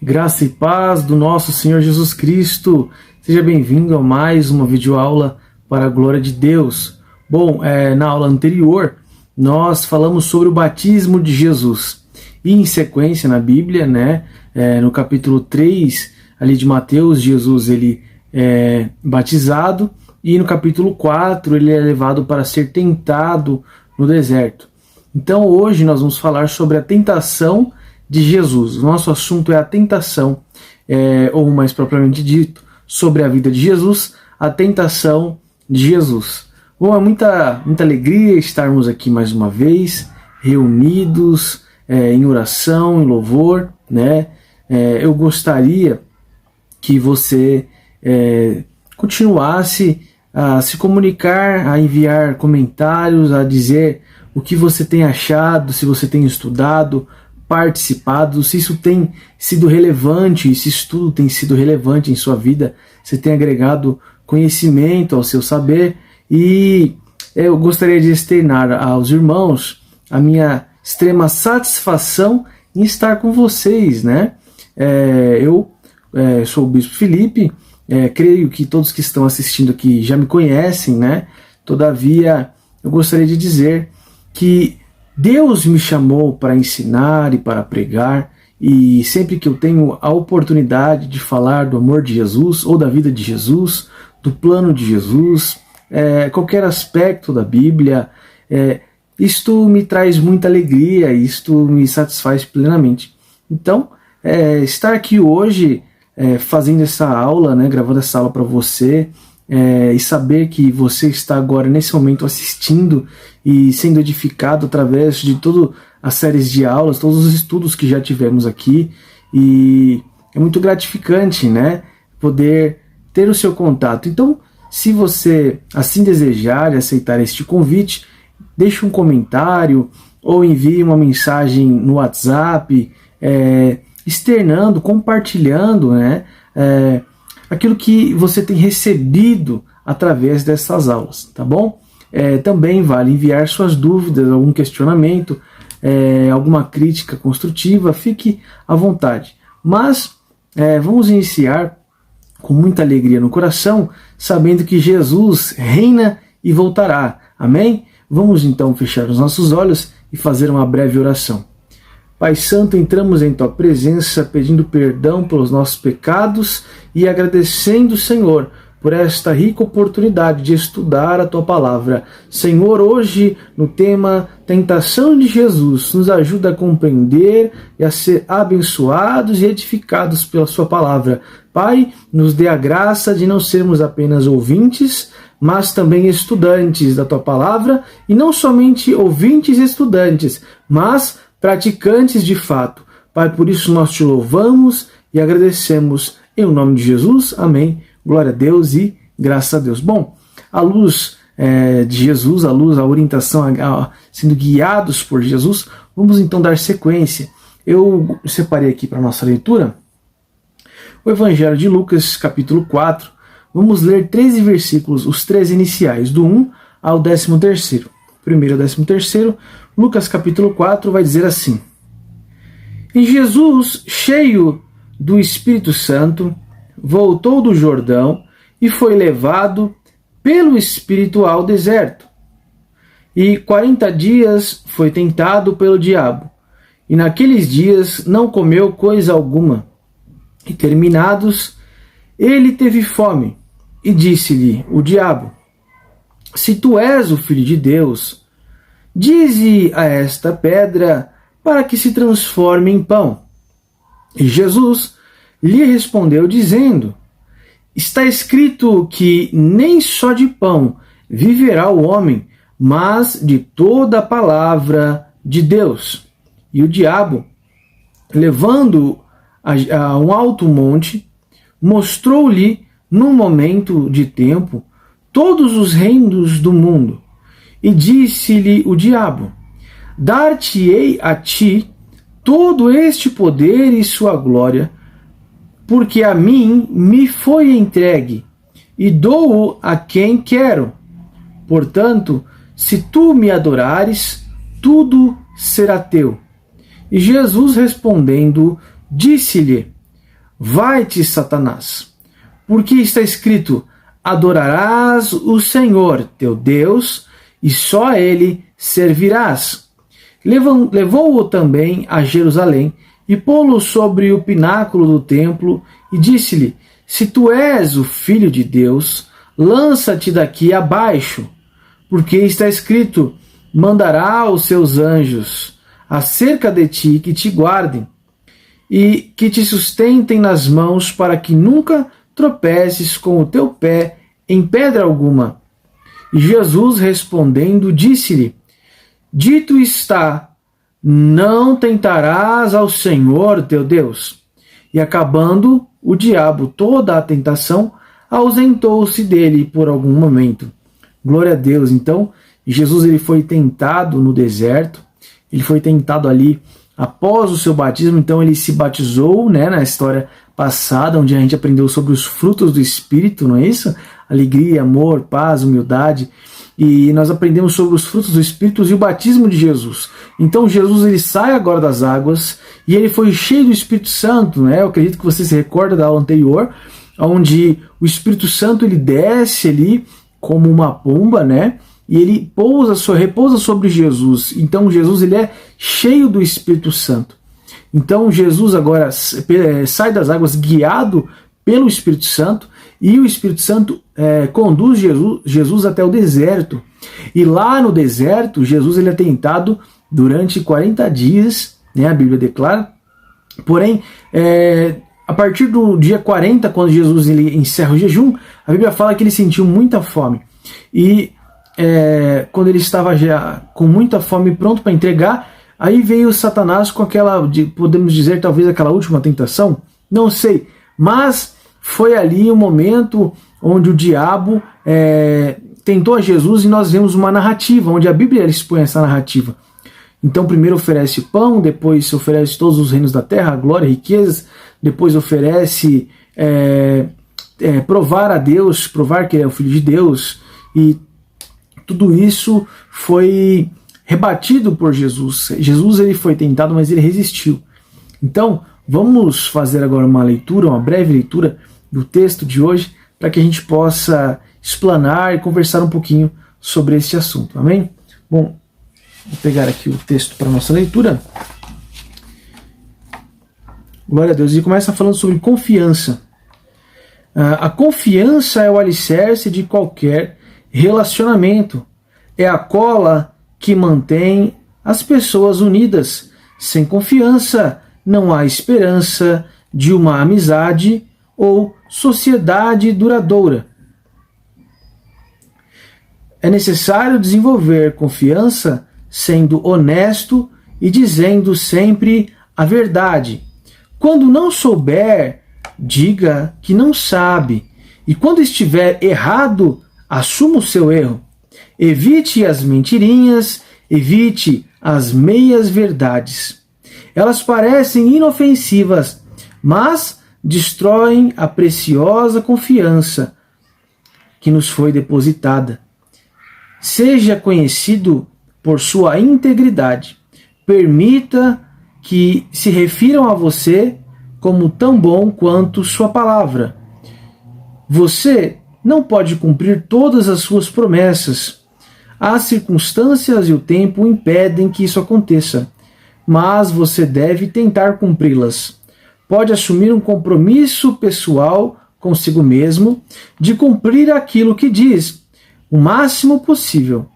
Graça e paz do nosso Senhor Jesus Cristo. Seja bem-vindo a mais uma videoaula para a glória de Deus. Bom, na aula anterior, nós falamos sobre o batismo de Jesus. E em sequência, na Bíblia, no capítulo 3 ali de Mateus, Jesus ele é batizado. E no capítulo 4, ele é levado para ser tentado no deserto. Então, hoje nós vamos falar sobre a tentação de Jesus. O nosso assunto é a tentação, ou mais propriamente dito, sobre a vida de Jesus, a tentação de Jesus. Bom, é muita alegria estarmos aqui mais uma vez, reunidos em oração, em louvor, eu gostaria que você continuasse a se comunicar, a enviar comentários, a dizer o que você tem achado, se você tem estudado, participado, se isso tem sido relevante, esse estudo tem sido relevante em sua vida, você tem agregado conhecimento ao seu saber. E eu gostaria de externar aos irmãos a minha extrema satisfação em estar com vocês, Eu sou o Bispo Felipe, creio que todos que estão assistindo aqui já me conhecem, Todavia, eu gostaria de dizer que Deus me chamou para ensinar e para pregar, e sempre que eu tenho a oportunidade de falar do amor de Jesus, ou da vida de Jesus, do plano de Jesus, qualquer aspecto da Bíblia, isto me traz muita alegria, isto me satisfaz plenamente. Então, estar aqui hoje fazendo essa aula, gravando essa aula para você, e saber que você está agora nesse momento assistindo e sendo edificado através de todas as séries de aulas, todos os estudos que já tivemos aqui, e é muito gratificante, poder ter o seu contato. Então, se você assim desejar e aceitar este convite, deixe um comentário ou envie uma mensagem no WhatsApp, externando, compartilhando, aquilo que você tem recebido através dessas aulas, tá bom? Também vale enviar suas dúvidas, algum questionamento, alguma crítica construtiva, fique à vontade. Mas vamos iniciar com muita alegria no coração, sabendo que Jesus reina e voltará. Amém? Vamos então fechar os nossos olhos e fazer uma breve oração. Pai Santo, entramos em Tua presença pedindo perdão pelos nossos pecados e agradecendo, Senhor, por esta rica oportunidade de estudar a Tua palavra. Senhor, hoje, no tema Tentação de Jesus, nos ajuda a compreender e a ser abençoados e edificados pela Sua palavra. Pai, nos dê a graça de não sermos apenas ouvintes, mas também estudantes da Tua palavra, e não somente ouvintes e estudantes, mas praticantes de fato. Pai, por isso nós Te louvamos e agradecemos em nome de Jesus. Amém. Glória a Deus e graças a Deus. Bom, à luz de Jesus, à luz, a orientação, sendo guiados por Jesus, vamos então dar sequência. Eu separei aqui para a nossa leitura o Evangelho de Lucas, capítulo 4. Vamos ler 13 versículos, os 13 iniciais, do 1 ao 13º. Primeiro ao 13º, Lucas capítulo 4 vai dizer assim: E Jesus, cheio do Espírito Santo, voltou do Jordão e foi levado pelo Espírito ao deserto. E 40 dias foi tentado pelo diabo, e naqueles dias não comeu coisa alguma. E terminados, ele teve fome, e disse-lhe o diabo: Se tu és o Filho de Deus, dize a esta pedra para que se transforme em pão. E Jesus lhe respondeu dizendo: Está escrito que nem só de pão viverá o homem, mas de toda a palavra de Deus. E o diabo, levando-o a um alto monte, mostrou-lhe, num momento de tempo, todos os reinos do mundo. E disse-lhe o diabo: Dar-te-ei a ti todo este poder e sua glória, porque a mim me foi entregue, e dou-o a quem quero. Portanto, se tu me adorares, tudo será teu. E Jesus respondendo, disse-lhe: vai-te, Satanás, porque está escrito: adorarás o Senhor teu Deus, e só a ele servirás. Levou-o também a Jerusalém, e pô-lo sobre o pináculo do templo, e disse-lhe: se tu és o Filho de Deus, lança-te daqui abaixo, porque está escrito: mandará os seus anjos acerca de ti, que te guardem, e que te sustentem nas mãos, para que nunca tropeces com o teu pé em pedra alguma. E Jesus respondendo disse-lhe: dito está, não tentarás ao Senhor teu Deus. E acabando o diabo toda a tentação, ausentou-se dele por algum momento. Glória a Deus. Então, Jesus ele foi tentado no deserto, ele foi tentado ali após o seu batismo, então ele se batizou, né, na história passada, onde a gente aprendeu sobre os frutos do Espírito, não é isso? Alegria, amor, paz, humildade. E nós aprendemos sobre os frutos do Espírito e o batismo de Jesus. Então Jesus ele sai agora das águas e ele foi cheio do Espírito Santo, né? Eu acredito que você se recorda da aula anterior, onde o Espírito Santo ele desce ali como uma pomba, né? E ele repousa sobre Jesus. Então Jesus ele é cheio do Espírito Santo. Então Jesus agora sai das águas guiado pelo Espírito Santo, e o Espírito Santo conduz Jesus até o deserto. E lá no deserto, Jesus ele é tentado durante 40 dias, né, a Bíblia declara. Porém, a partir do dia 40, quando Jesus ele encerra o jejum, a Bíblia fala que ele sentiu muita fome. E quando ele estava já com muita fome, pronto para entregar, aí veio Satanás com aquela, podemos dizer, talvez aquela última tentação, não sei, mas foi ali o momento onde o diabo tentou a Jesus, e nós vemos uma narrativa, onde a Bíblia expõe essa narrativa. Então primeiro oferece pão, depois oferece todos os reinos da terra, glória e riquezas, depois oferece provar a Deus, provar que ele é o Filho de Deus, e tudo isso foi rebatido por Jesus. Jesus ele foi tentado, mas ele resistiu. Então, vamos fazer agora uma leitura, uma breve leitura do texto de hoje, para que a gente possa explanar e conversar um pouquinho sobre esse assunto. Amém? Bom, vou pegar aqui o texto para a nossa leitura. Glória a Deus. E começa falando sobre confiança. A confiança é o alicerce de qualquer relacionamento. É a cola que mantém as pessoas unidas. Sem confiança, não há esperança de uma amizade ou sociedade duradoura. É necessário desenvolver confiança sendo honesto e dizendo sempre a verdade. Quando não souber, diga que não sabe. E quando estiver errado, assuma o seu erro. Evite as mentirinhas, evite as meias-verdades. Elas parecem inofensivas, mas destroem a preciosa confiança que nos foi depositada. Seja conhecido por sua integridade. Permita que se refiram a você como tão bom quanto sua palavra. Você não pode cumprir todas as suas promessas. As circunstâncias e o tempo impedem que isso aconteça, mas você deve tentar cumpri-las. Pode assumir um compromisso pessoal consigo mesmo de cumprir aquilo que diz, o máximo possível.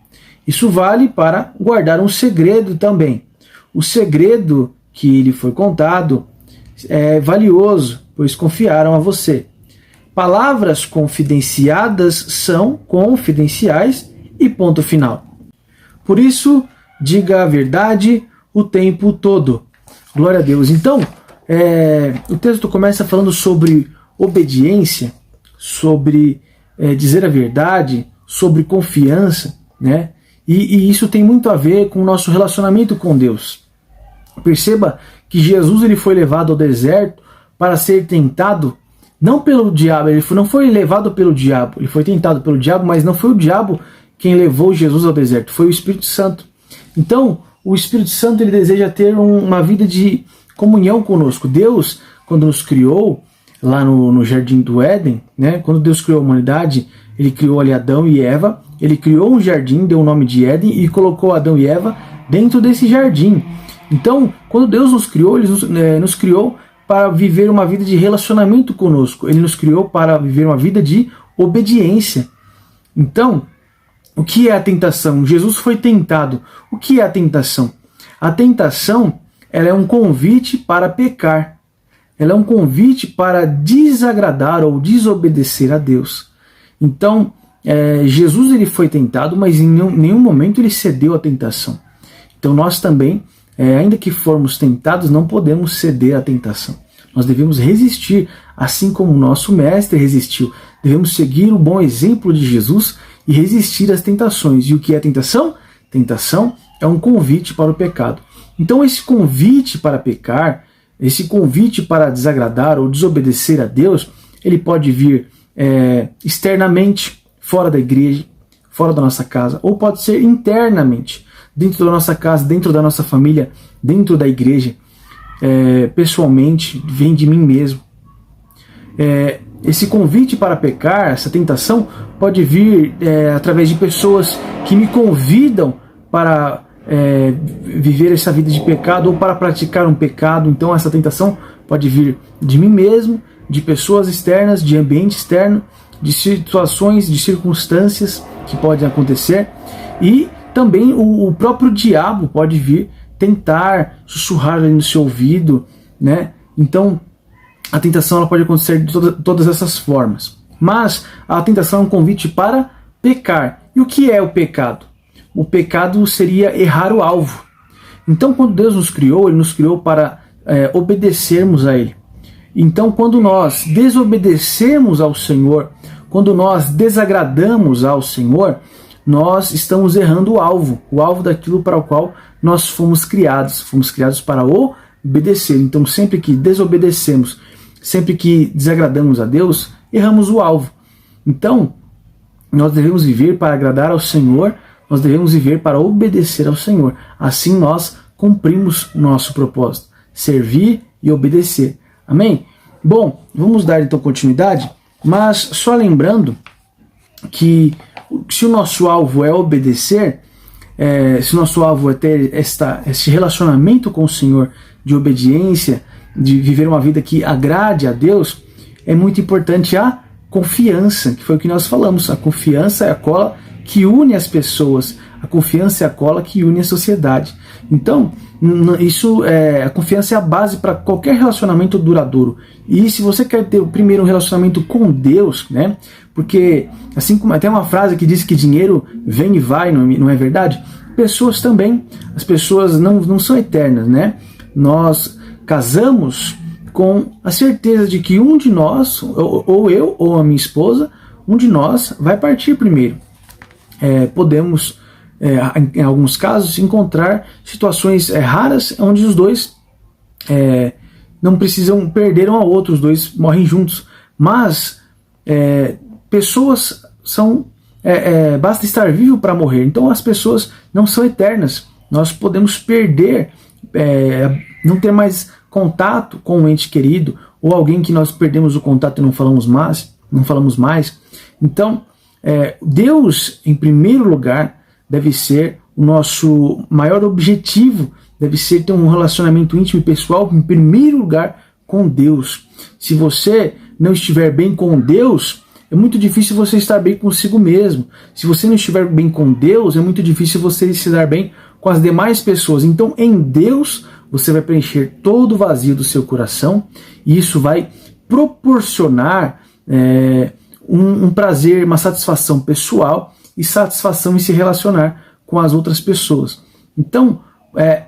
Isso vale para guardar um segredo também. O segredo que lhe foi contado é valioso, pois confiaram a você. Palavras confidenciadas são confidenciais e ponto final. Por isso, diga a verdade o tempo todo. Glória a Deus. Então, o texto começa falando sobre obediência, sobre dizer a verdade, sobre confiança, né? E isso tem muito a ver com o nosso relacionamento com Deus. Perceba que Jesus ele foi levado ao deserto para ser tentado, não pelo diabo, ele não foi levado pelo diabo, ele foi tentado pelo diabo, mas não foi o diabo quem levou Jesus ao deserto, foi o Espírito Santo. Então, o Espírito Santo ele deseja ter uma vida de comunhão conosco. Deus, quando nos criou, lá no Jardim do Éden, né? Quando Deus criou a humanidade, ele criou ali Adão e Eva, ele criou um jardim, deu o nome de Éden e colocou Adão e Eva dentro desse jardim. Então, quando Deus nos criou, ele nos criou para viver uma vida de relacionamento conosco. Ele nos criou para viver uma vida de obediência. Então, o que é a tentação? Jesus foi tentado. O que é a tentação? A tentação, ela é um convite para pecar. Ela é um convite para desagradar ou desobedecer a Deus. Então, Jesus ele foi tentado, mas em nenhum momento ele cedeu à tentação. Então nós também, ainda que formos tentados, não podemos ceder à tentação. Nós devemos resistir, assim como o nosso mestre resistiu. Devemos seguir o bom exemplo de Jesus e resistir às tentações. E o que é tentação? Tentação é um convite para o pecado. Então esse convite para pecar, esse convite para desagradar ou desobedecer a Deus, ele pode vir externamente, fora da igreja, fora da nossa casa, ou pode ser internamente, dentro da nossa casa, dentro da nossa família, dentro da igreja, pessoalmente, vem de mim mesmo. Esse convite para pecar, essa tentação, pode vir através de pessoas que me convidam para viver essa vida de pecado ou para praticar um pecado. Então essa tentação pode vir de mim mesmo, de pessoas externas, de ambiente externo, de situações, de circunstâncias que podem acontecer, e também o próprio diabo pode vir tentar sussurrar ali no seu ouvido, né? Então a tentação ela pode acontecer de todas essas formas. Mas a tentação é um convite para pecar. E o que é o pecado? O pecado seria errar o alvo. Então quando Deus nos criou, Ele nos criou para obedecermos a Ele. Então quando nós desobedecemos ao Senhor, quando nós desagradamos ao Senhor, nós estamos errando o alvo daquilo para o qual nós fomos criados para obedecer. Então sempre que desobedecemos, sempre que desagradamos a Deus, erramos o alvo. Então nós devemos viver para agradar ao Senhor, nós devemos viver para obedecer ao Senhor. Assim nós cumprimos o nosso propósito, servir e obedecer. Amém? Bom, vamos dar então continuidade, mas só lembrando que se o nosso alvo é obedecer, se o nosso alvo é ter este relacionamento com o Senhor de obediência, de viver uma vida que agrade a Deus, é muito importante a confiança, que foi o que nós falamos. A confiança é a cola que une as pessoas, a confiança é a cola que une a sociedade. Então, a confiança é a base para qualquer relacionamento duradouro. E se você quer ter o primeiro relacionamento com Deus, né? Porque assim como até uma frase que diz que dinheiro vem e vai, não é verdade? Pessoas também, as pessoas não são eternas, né? Nós casamos com a certeza de que um de nós, ou eu ou a minha esposa, um de nós vai partir primeiro. Podemos, em alguns casos, encontrar situações raras onde os dois não precisam perder um ao outro, os dois morrem juntos. Mas pessoas são... basta estar vivo para morrer. Então as pessoas não são eternas. Nós podemos perder, não ter mais contato com um ente querido, ou alguém que nós perdemos o contato e não falamos mais. Então, Deus, em primeiro lugar, deve ser o nosso maior objetivo, deve ser ter um relacionamento íntimo e pessoal, em primeiro lugar, com Deus. Se você não estiver bem com Deus, é muito difícil você estar bem consigo mesmo. Se você não estiver bem com Deus, é muito difícil você se dar bem com as demais pessoas. Então, em Deus, você vai preencher todo o vazio do seu coração, e isso vai proporcionar um prazer, uma satisfação pessoal e satisfação em se relacionar com as outras pessoas. Então,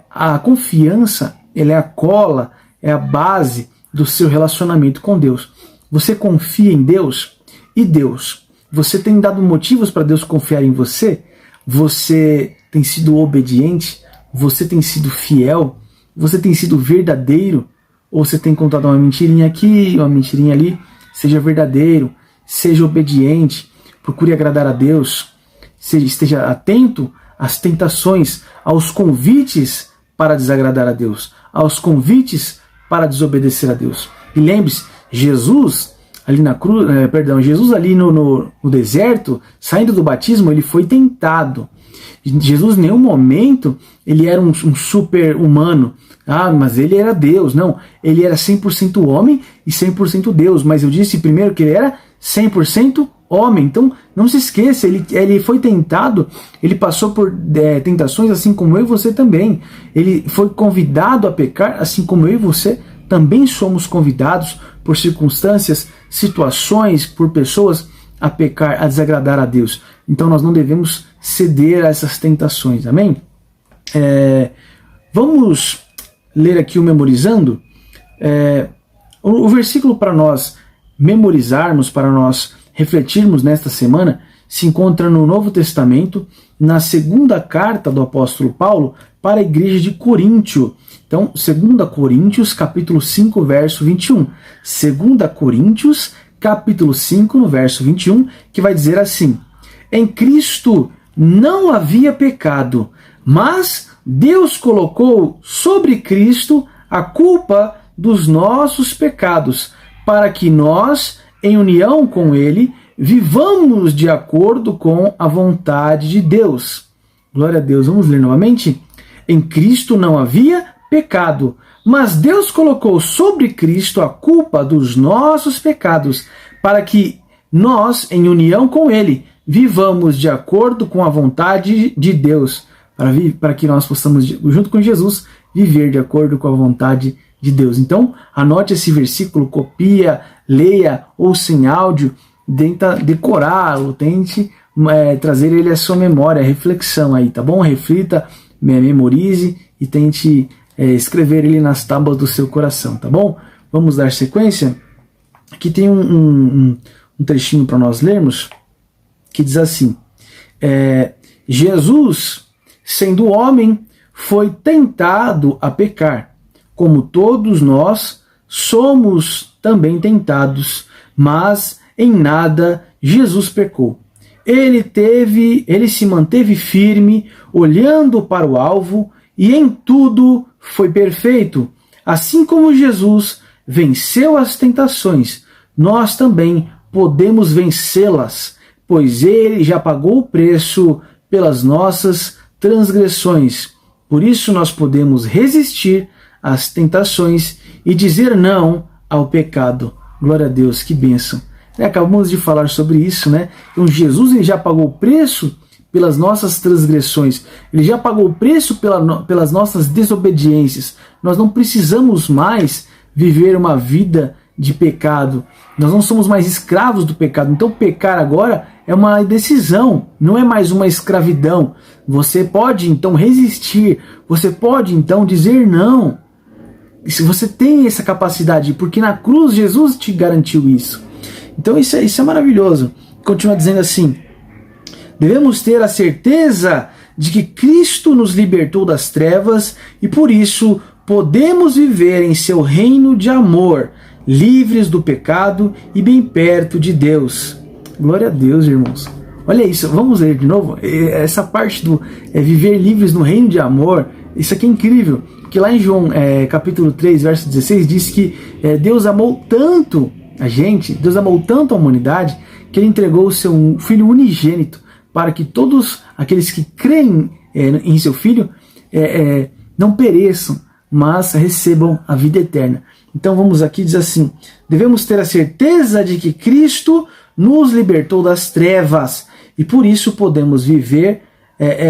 a confiança, ela é a cola, é a base do seu relacionamento com Deus. Você confia em Deus? E Deus? Você tem dado motivos para Deus confiar em você? Você tem sido obediente? Você tem sido fiel? Você tem sido verdadeiro? Ou você tem contado uma mentirinha aqui, uma mentirinha ali? Seja verdadeiro, seja obediente, procure agradar a Deus, esteja atento às tentações, aos convites para desagradar a Deus, aos convites para desobedecer a Deus. E lembre-se, Jesus ali na cruz, Jesus ali no deserto, saindo do batismo, ele foi tentado. Jesus em nenhum momento ele era um super humano. Mas ele era Deus. Não, ele era 100% homem e 100% Deus. Mas eu disse primeiro que ele era 100% homem. Então, não se esqueça, ele foi tentado, ele passou por tentações assim como eu e você também. Ele foi convidado a pecar, assim como eu e você também somos convidados por circunstâncias, situações, por pessoas a pecar, a desagradar a Deus. Então nós não devemos ceder a essas tentações, amém? Vamos ler aqui o Memorizando. O versículo para nós memorizarmos, para nós refletirmos nesta semana, se encontra no Novo Testamento, na segunda carta do apóstolo Paulo para a igreja de Coríntio. Então, 2 Coríntios, capítulo 5, verso 21. 2 Coríntios, capítulo 5, no verso 21, que vai dizer assim: em Cristo não havia pecado, mas Deus colocou sobre Cristo a culpa dos nossos pecados, para que nós, em união com Ele, vivamos de acordo com a vontade de Deus. Glória a Deus. Vamos ler novamente? Em Cristo não havia pecado, mas Deus colocou sobre Cristo a culpa dos nossos pecados, para que nós, em união com Ele, vivamos de acordo com a vontade de Deus, para que nós possamos, junto com Jesus, viver de acordo com a vontade de Deus. Então, anote esse versículo, copia, leia, ou sem áudio, tenta decorá-lo, tente trazer ele à sua memória, à reflexão aí, tá bom? Reflita, memorize e tente escrever ele nas tábuas do seu coração, tá bom? Vamos dar sequência? Aqui tem um trechinho para nós lermos, que diz assim: Jesus, sendo homem, foi tentado a pecar, como todos nós somos também tentados, mas em nada Jesus pecou. Ele se manteve firme, olhando para o alvo, e em tudo foi perfeito. Assim como Jesus venceu as tentações, nós também podemos vencê-las, pois ele já pagou o preço pelas nossas transgressões. Por isso nós podemos resistir às tentações e dizer não ao pecado. Glória a Deus, que bênção. Acabamos de falar sobre isso, né? Então Jesus ele já pagou o preço pelas nossas transgressões. Ele já pagou o preço pelas nossas desobediências. Nós não precisamos mais viver uma vida de pecado. Nós não somos mais escravos do pecado. Então pecar agora é uma decisão, não é mais uma escravidão. Você pode então resistir, você pode então dizer não. Se você tem essa capacidade, porque na cruz Jesus te garantiu isso. Então isso é maravilhoso. Continua dizendo assim: devemos ter a certeza de que Cristo nos libertou das trevas e por isso podemos viver em seu reino de amor, livres do pecado e bem perto de Deus. Glória a Deus, irmãos. Olha isso, vamos ler de novo. Essa parte do viver livres no reino de amor, isso aqui é incrível. Porque lá em João capítulo 3, verso 16, diz que Deus amou tanto a gente, Deus amou tanto a humanidade, que Ele entregou o seu Filho unigênito, para que todos aqueles que creem em seu Filho não pereçam, mas recebam a vida eterna. Então vamos aqui, diz assim: devemos ter a certeza de que Cristo nos libertou das trevas e por isso podemos viver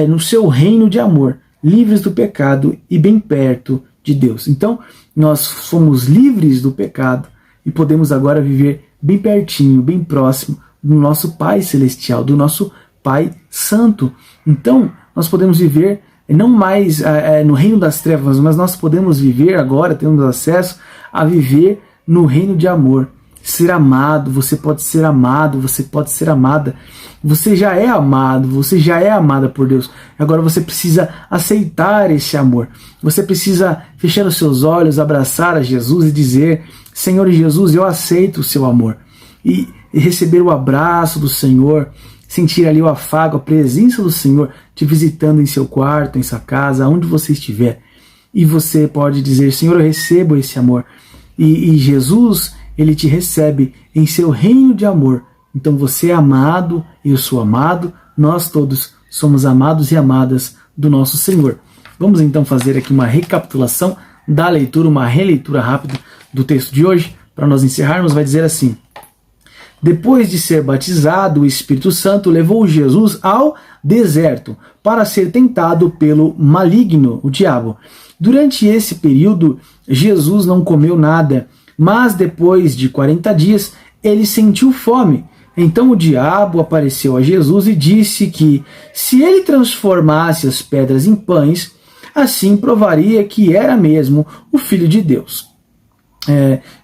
no seu reino de amor, livres do pecado e bem perto de Deus. Então nós fomos livres do pecado e podemos agora viver bem pertinho, bem próximo do nosso Pai Celestial, do nosso Pai Santo. Então nós podemos viver não mais no reino das trevas, mas nós podemos viver agora, temos acesso a viver no reino de amor. Ser amado, você pode ser amado, você pode ser amada. Você já é amado, você já é amada por Deus. Agora você precisa aceitar esse amor. Você precisa fechar os seus olhos, abraçar a Jesus e dizer: Senhor Jesus, eu aceito o seu amor. E receber o abraço do Senhor, sentir ali o afago, a presença do Senhor te visitando em seu quarto, em sua casa, onde você estiver. E você pode dizer: Senhor, eu recebo esse amor. E Jesus, Ele te recebe em seu reino de amor. Então você é amado, eu sou amado, nós todos somos amados e amadas do nosso Senhor. Vamos então fazer aqui uma recapitulação da leitura, uma releitura rápida do texto de hoje. Para nós encerrarmos, vai dizer assim: depois de ser batizado, o Espírito Santo levou Jesus ao deserto para ser tentado pelo maligno, o diabo. Durante esse período, Jesus não comeu nada, mas depois de 40 dias, ele sentiu fome. Então o diabo apareceu a Jesus e disse que, se ele transformasse as pedras em pães, assim provaria que era mesmo o Filho de Deus.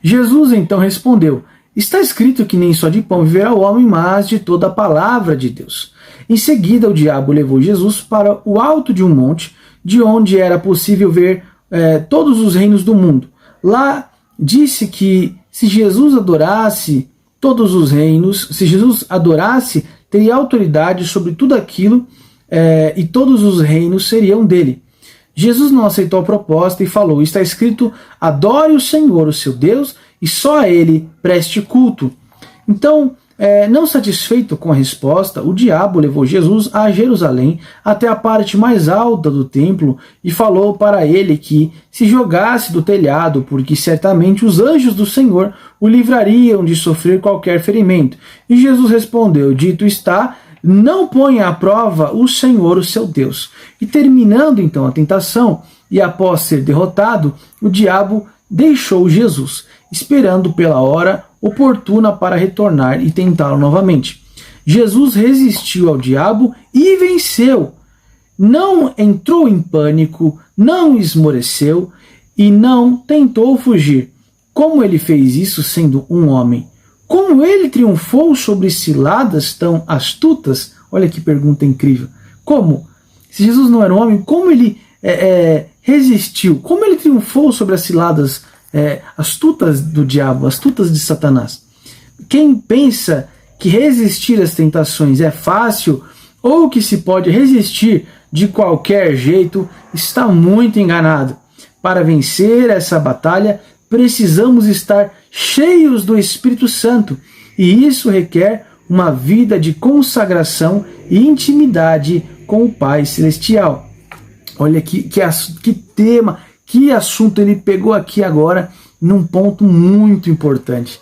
Jesus então respondeu: está escrito que nem só de pão viverá o homem, mas de toda a palavra de Deus. Em seguida, o diabo levou Jesus para o alto de um monte, de onde era possível ver todos os reinos do mundo. Lá disse que se Jesus adorasse todos os reinos, se Jesus adorasse, teria autoridade sobre tudo aquilo e todos os reinos seriam dele. Jesus não aceitou a proposta e falou: está escrito, adore o Senhor, o seu Deus, e só a ele preste culto. Então, não satisfeito com a resposta, o diabo levou Jesus a Jerusalém, até a parte mais alta do templo, e falou para ele que se jogasse do telhado, porque certamente os anjos do Senhor o livrariam de sofrer qualquer ferimento. E Jesus respondeu: dito está, não ponha à prova o Senhor, o seu Deus. E terminando então a tentação, e após ser derrotado, o diabo deixou Jesus, esperando pela hora oportuna para retornar e tentá-lo novamente. Jesus resistiu ao diabo e venceu. Não entrou em pânico, não esmoreceu e não tentou fugir. Como ele fez isso sendo um homem? Como ele triunfou sobre ciladas tão astutas? Olha que pergunta incrível. Como? Se Jesus não era um homem, como ele resistiu? Como ele triunfou sobre as ciladas astutas do diabo, astutas de Satanás? Quem pensa que resistir às tentações é fácil ou que se pode resistir de qualquer jeito está muito enganado. Para vencer essa batalha, precisamos estar cheios do Espírito Santo, e isso requer uma vida de consagração e intimidade com o Pai Celestial. Olha que tema, que assunto ele pegou aqui agora, num ponto muito importante.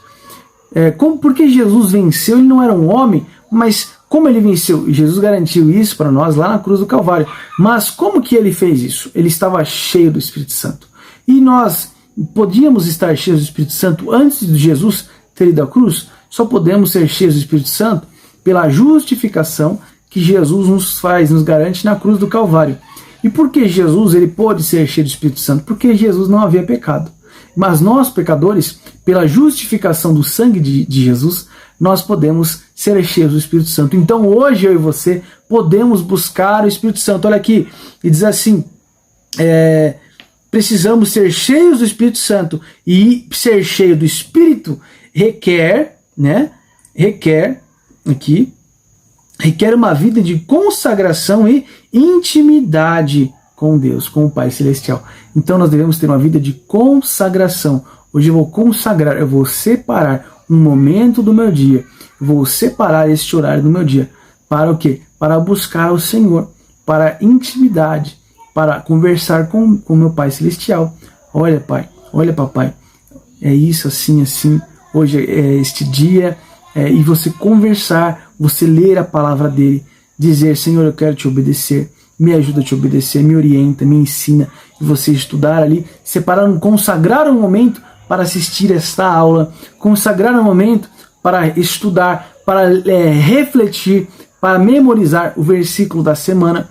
Porque Jesus venceu, ele não era um homem, mas como ele venceu? Jesus garantiu isso para nós lá na cruz do Calvário. Mas como que ele fez isso? Ele estava cheio do Espírito Santo. E nós podíamos estar cheios do Espírito Santo antes de Jesus ter ido à cruz? Só podemos ser cheios do Espírito Santo pela justificação que Jesus nos garante na cruz do Calvário. E por que Jesus ele pôde ser cheio do Espírito Santo? Porque Jesus não havia pecado. Mas nós, pecadores, pela justificação do sangue de Jesus, nós podemos ser cheios do Espírito Santo. Então hoje eu e você podemos buscar o Espírito Santo. Olha aqui, e diz assim, precisamos ser cheios do Espírito Santo. E ser cheio do Espírito requer uma vida de consagração e intimidade com Deus, com o Pai Celestial. Então nós devemos ter uma vida de consagração. Hoje eu vou consagrar, eu vou separar um momento do meu dia, vou separar este horário do meu dia. Para o quê? Para buscar o Senhor, para intimidade, para conversar com o meu Pai Celestial. Olha, Pai, olha, Papai, é isso, assim, assim. Hoje é este dia, e você conversar, você ler a palavra dele, dizer: Senhor, eu quero te obedecer, me ajuda a te obedecer, me orienta, me ensina, e você estudar ali, consagrar um momento para assistir esta aula, consagrar um momento para estudar, para refletir, para memorizar o versículo da semana,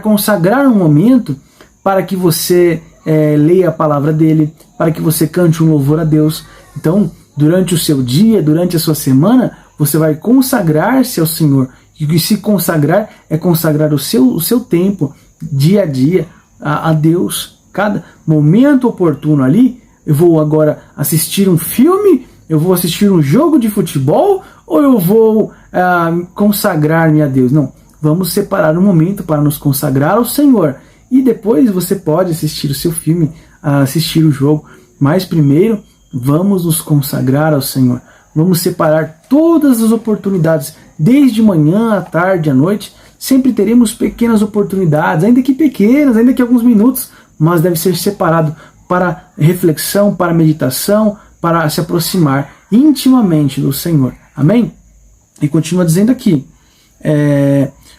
consagrar um momento para que você leia a palavra dele, para que você cante um louvor a Deus. Então, durante o seu dia, durante a sua semana, você vai consagrar-se ao Senhor. E se consagrar é consagrar o seu tempo, dia a dia, a Deus. Cada momento oportuno ali, eu vou agora assistir um filme, eu vou assistir um jogo de futebol, ou eu vou consagrar-me a Deus? Não, vamos separar um momento para nos consagrar ao Senhor. E depois você pode assistir o seu filme, assistir o jogo. Mas primeiro, vamos nos consagrar ao Senhor. Vamos separar todas as oportunidades, desde manhã, à tarde, à noite. Sempre teremos pequenas oportunidades, ainda que pequenas, ainda que alguns minutos, mas deve ser separado para reflexão, para meditação, para se aproximar intimamente do Senhor. Amém? E continua dizendo aqui,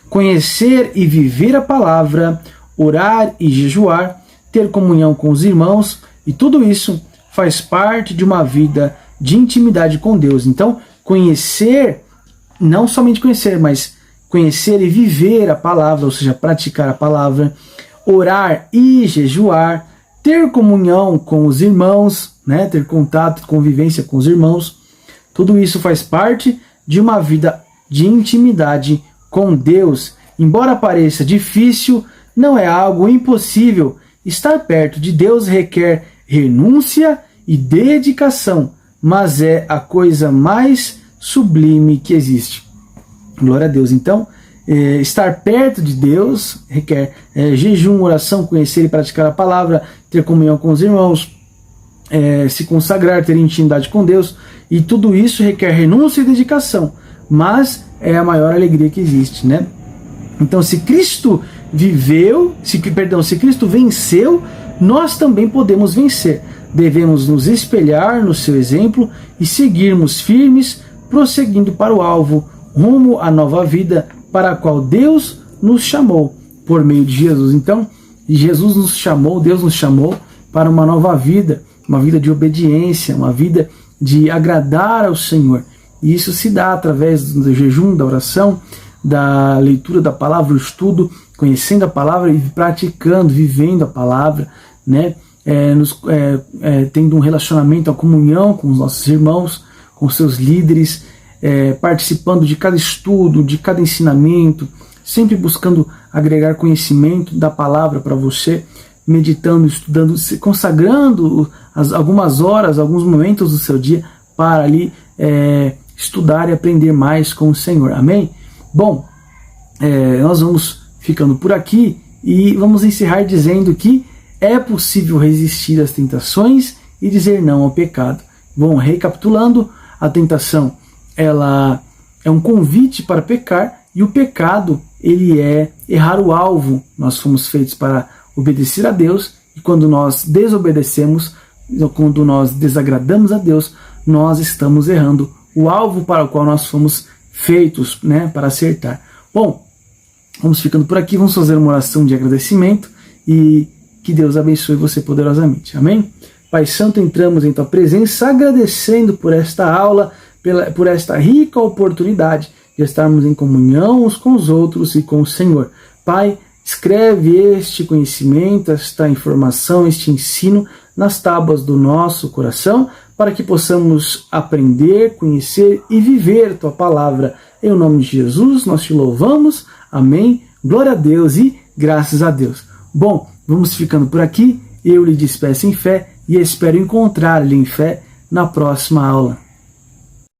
conhecer e viver a palavra, orar e jejuar, ter comunhão com os irmãos, e tudo isso faz parte de uma vida de intimidade com Deus. Então, conhecer, não somente conhecer, mas conhecer e viver a palavra, ou seja, praticar a palavra, orar e jejuar, ter comunhão com os irmãos, né, ter contato, convivência com os irmãos, tudo isso faz parte de uma vida de intimidade com Deus. Embora pareça difícil, não é algo impossível. Estar perto de Deus requer renúncia e dedicação, mas é a coisa mais sublime que existe. Glória a Deus. Então, estar perto de Deus requer jejum, oração, conhecer e praticar a palavra, ter comunhão com os irmãos, se consagrar, ter intimidade com Deus, e tudo isso requer renúncia e dedicação, mas é a maior alegria que existe, né? Então, se Cristo se Cristo venceu, nós também podemos vencer. Devemos nos espelhar no seu exemplo e seguirmos firmes, prosseguindo para o alvo, rumo à nova vida para a qual Deus nos chamou por meio de Jesus. Então, Jesus nos chamou, Deus nos chamou para uma nova vida, uma vida de obediência, uma vida de agradar ao Senhor. E isso se dá através do jejum, da oração, da leitura da palavra, o estudo, conhecendo a palavra e praticando, vivendo a palavra, né? Tendo um relacionamento, a comunhão com os nossos irmãos, com seus líderes, participando de cada estudo, de cada ensinamento, sempre buscando agregar conhecimento da palavra para você, meditando, estudando, se consagrando algumas horas, alguns momentos do seu dia para ali estudar e aprender mais com o Senhor. Amém? Bom, nós vamos ficando por aqui e vamos encerrar dizendo que é possível resistir às tentações e dizer não ao pecado. Bom, recapitulando, a tentação ela é um convite para pecar, e o pecado ele é errar o alvo. Nós fomos feitos para obedecer a Deus, e quando nós desobedecemos, quando nós desagradamos a Deus, nós estamos errando o alvo para o qual nós fomos feitos, né, para acertar. Bom, vamos ficando por aqui, vamos fazer uma oração de agradecimento e que Deus abençoe você poderosamente. Amém? Pai Santo, entramos em Tua presença agradecendo por esta aula, por esta rica oportunidade de estarmos em comunhão uns com os outros e com o Senhor. Pai, escreve este conhecimento, esta informação, este ensino nas tábuas do nosso coração, para que possamos aprender, conhecer e viver Tua palavra. Em nome de Jesus, nós Te louvamos. Amém. Glória a Deus e graças a Deus. Bom, vamos ficando por aqui. Eu lhe despeço em fé e espero encontrar-lhe em fé na próxima aula.